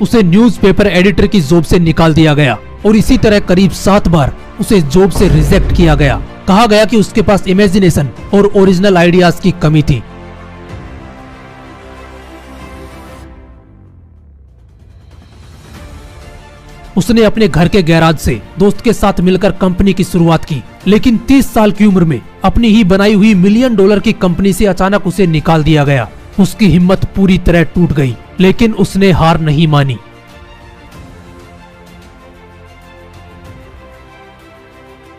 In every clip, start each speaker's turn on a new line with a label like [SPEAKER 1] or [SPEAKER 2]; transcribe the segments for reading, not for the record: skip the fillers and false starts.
[SPEAKER 1] उसे newspaper editor की job से निकाल दिया गया और इसी तरह करीब 7 बार उसे जॉब से रिजेक्ट किया गया। कहा गया कि उसके पास इमेजिनेशन और ओरिजिनल आइडियाज की कमी थी। उसने अपने घर के गैराज से दोस्त के साथ मिलकर कंपनी की शुरुआत की, लेकिन 30 साल की उम्र में अपनी ही बनाई हुई $1 मिलियन की कंपनी से अचानक उसे निकाल दिया गया। उसकी हिम्मत पूरी तरह टूट गई, लेकिन उसने हार नहीं मानी।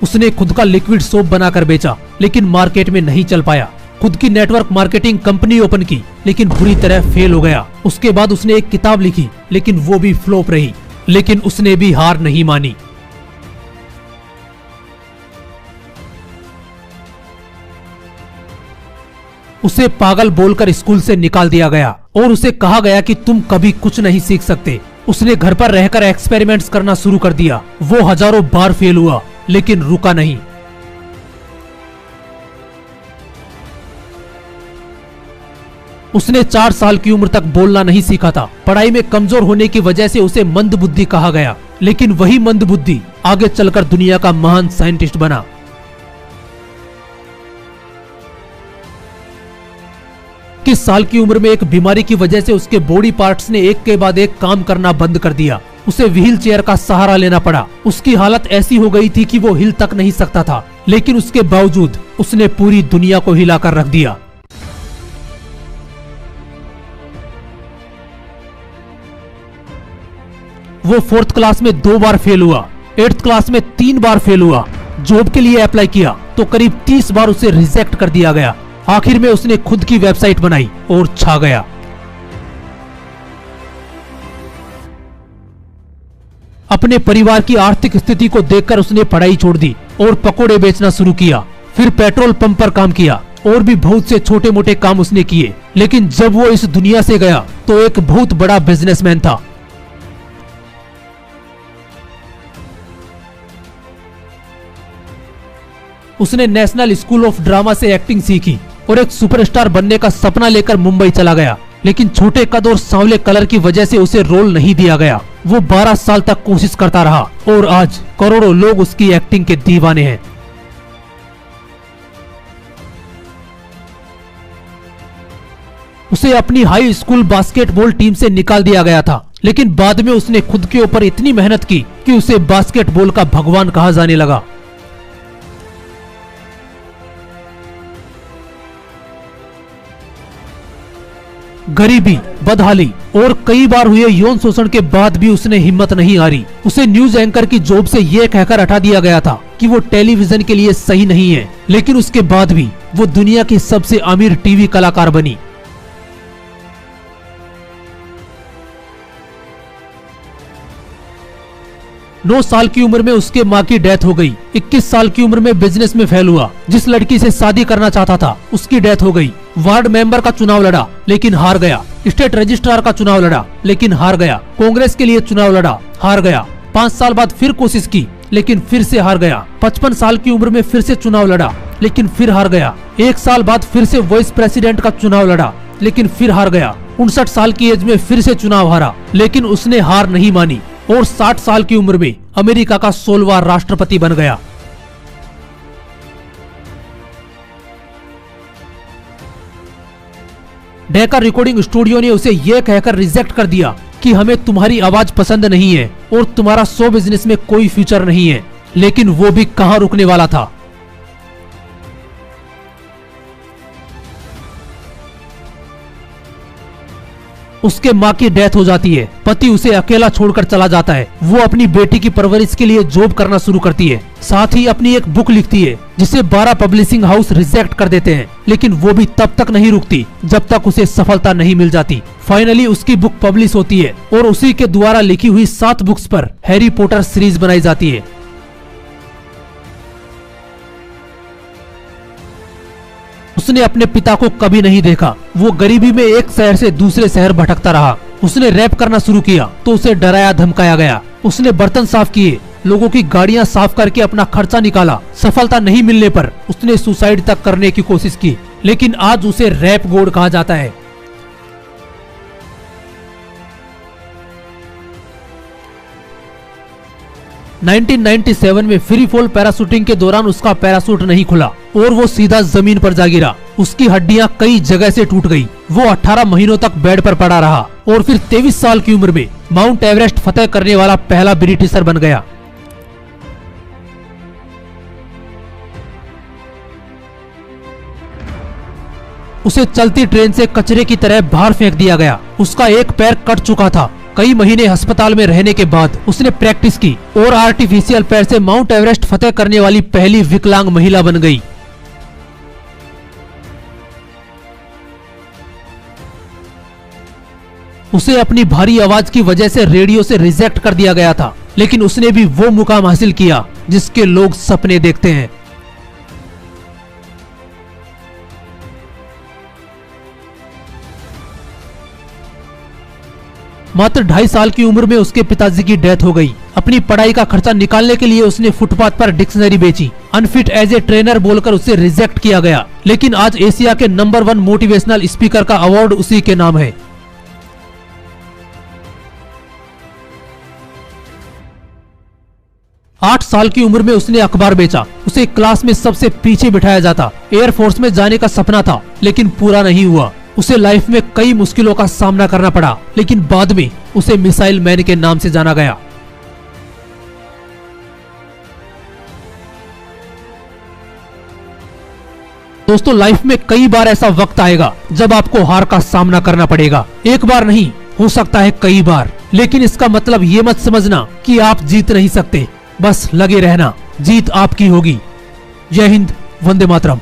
[SPEAKER 1] उसने खुद का लिक्विड सोप बनाकर बेचा, लेकिन मार्केट में नहीं चल पाया। खुद की नेटवर्क मार्केटिंग कंपनी ओपन की, लेकिन बुरी तरह फेल हो गया। उसके बाद उसने एक किताब लिखी, लेकिन वो भी फ्लॉप रही, लेकिन उसने भी हार नहीं मानी। उसे पागल बोलकर स्कूल से निकाल दिया गया और उसे कहा गया कि तुम कभी कुछ नहीं सीख सकते। उसने घर पर रहकर एक्सपेरिमेंट्स करना शुरू कर दिया। वो हजारों बार फेल हुआ, लेकिन रुका नहीं। उसने 4 साल की उम्र तक बोलना नहीं सीखा था। पढ़ाई में कमजोर होने की वजह से उसे मंदबुद्धि कहा गया, लेकिन वही मंदबुद्धि आगे चलकर दुनिया का महान साइंटिस्ट बना। किस साल की उम्र में एक बीमारी की वजह से उसके बॉडी पार्ट्स ने एक के बाद एक काम करना बंद कर दिया। उसे व्हील चेयर का सहारा लेना पड़ा। उसकी हालत ऐसी हो गई थी कि वो हिल तक नहीं सकता था, लेकिन उसके बावजूद उसने पूरी दुनिया को हिलाकर रख दिया। वो 4th क्लास में 2 बार फेल हुआ, 8th क्लास में 3 बार फेल हुआ। जॉब के लिए अप्लाई किया तो करीब 30 बार उसे रिजेक्ट कर दिया गया। आखिर में उसने खुद की वेबसाइट बनाई और छा गया। अपने परिवार की आर्थिक स्थिति को देखकर उसने पढ़ाई छोड़ दी और पकोड़े बेचना शुरू किया। फिर पेट्रोल पंप पर काम किया और भी बहुत से छोटे मोटे काम उसने किए, लेकिन जब वो इस दुनिया से गया तो एक बहुत बड़ा बिजनेसमैन था। उसने नेशनल स्कूल ऑफ ड्रामा से एक्टिंग सीखी और एक सुपरस्टार बनने का सपना लेकर मुंबई चला गया, लेकिन छोटे कद और सांवले कलर की वजह से उसे रोल नहीं दिया गया। वो 12 साल तक कोशिश करता रहा और आज करोड़ों लोग उसकी एक्टिंग के दीवाने हैं। उसे अपनी हाई स्कूल बास्केटबॉल टीम से निकाल दिया गया था, लेकिन बाद में उसने खुद के ऊपर इतनी मेहनत की कि उसे बास्केटबॉल का भगवान कहा जाने लगा। गरीबी, बदहाली और कई बार हुए यौन शोषण के बाद भी उसने हिम्मत नहीं हारी। उसे न्यूज एंकर की जॉब से ये कहकर हटा दिया गया था कि वो टेलीविजन के लिए सही नहीं है, लेकिन उसके बाद भी वो दुनिया की सबसे अमीर टीवी कलाकार बनी। नौ साल की उम्र में उसके माँ की डेथ हो गई। 21 साल की उम्र में बिजनेस में फेल हुआ। जिस लड़की से शादी करना चाहता था उसकी डेथ हो गई। वार्ड मेंबर का चुनाव लड़ा, लेकिन हार गया। स्टेट रजिस्ट्रार का चुनाव लड़ा, लेकिन हार गया। कांग्रेस के लिए चुनाव लड़ा, हार गया। 5 साल बाद फिर कोशिश की, लेकिन फिर से हार गया। 55 साल की उम्र में फिर से चुनाव लड़ा, लेकिन फिर हार गया। 1 साल बाद फिर से वाइस प्रेसिडेंट का चुनाव लड़ा, लेकिन फिर हार गया। 59 साल की एज में फिर से चुनाव हारा, लेकिन उसने हार नहीं मानी और 60 साल की उम्र में अमेरिका का 16वां राष्ट्रपति बन गया। डेका रिकॉर्डिंग स्टूडियो ने उसे यह कहकर रिजेक्ट कर दिया कि हमें तुम्हारी आवाज पसंद नहीं है और तुम्हारा शो बिजनेस में कोई फ्यूचर नहीं है, लेकिन वो भी कहां रुकने वाला था। उसके माँ की डेथ हो जाती है। पति उसे अकेला छोड़कर चला जाता है। वो अपनी बेटी की परवरिश के लिए जॉब करना शुरू करती है। साथ ही अपनी एक बुक लिखती है जिसे 12 पब्लिशिंग हाउस रिजेक्ट कर देते हैं, लेकिन वो भी तब तक नहीं रुकती जब तक उसे सफलता नहीं मिल जाती। फाइनली उसकी बुक पब्लिश होती है और उसी के द्वारा लिखी हुई 7 बुक्स पर हैरी पॉटर सीरीज बनाई जाती है। उसने अपने पिता को कभी नहीं देखा। वो गरीबी में एक शहर से दूसरे शहर भटकता रहा। उसने रैप करना शुरू किया तो उसे डराया धमकाया गया। उसने बर्तन साफ किए, लोगों की गाड़ियां साफ करके अपना खर्चा निकाला। सफलता नहीं मिलने पर उसने सुसाइड तक करने की कोशिश की, लेकिन आज उसे रैप गॉड कहा जाता है। 1997 में फ्री फॉल पैराशूटिंग के दौरान उसका पैराशूट नहीं खुला और वो सीधा जमीन पर जा गिरा। उसकी हड्डियां कई जगह से टूट गई। वो 18 महीनों तक बेड पर पड़ा रहा और फिर 23 साल की उम्र में माउंट एवरेस्ट फतेह करने वाला पहला ब्रिटिशर बन गया। उसे चलती ट्रेन से कचरे की तरह बाहर फेंक दिया गया। उसका एक पैर कट चुका था। कई महीने अस्पताल में रहने के बाद उसने प्रैक्टिस की और आर्टिफिशियल पैर से माउंट एवरेस्ट फतेह करने वाली पहली विकलांग महिला बन गई। उसे अपनी भारी आवाज की वजह से रेडियो से रिजेक्ट कर दिया गया था, लेकिन उसने भी वो मुकाम हासिल किया जिसके लोग सपने देखते हैं। मात्र 2.5 साल की उम्र में उसके पिताजी की डेथ हो गई। अपनी पढ़ाई का खर्चा निकालने के लिए उसने फुटपाथ पर डिक्शनरी बेची। अनफिट एज ए ट्रेनर बोलकर उसे रिजेक्ट किया गया, लेकिन आज एशिया के नंबर 1 मोटिवेशनल स्पीकर का अवार्ड उसी के नाम है। आठ साल की उम्र में उसने अखबार बेचा। उसे क्लास में सबसे पीछे बिठाया जाता। एयरफोर्स में जाने का सपना था, लेकिन पूरा नहीं हुआ। उसे लाइफ में कई मुश्किलों का सामना करना पड़ा, लेकिन बाद में उसे मिसाइल मैन के नाम से जाना गया। दोस्तों, लाइफ में कई बार ऐसा वक्त आएगा जब आपको हार का सामना करना पड़ेगा। एक बार नहीं, हो सकता है कई बार। लेकिन इसका मतलब ये मत समझना कि आप जीत नहीं सकते। बस लगे रहना, जीत आपकी होगी। जय हिंद, वंदे मातरम।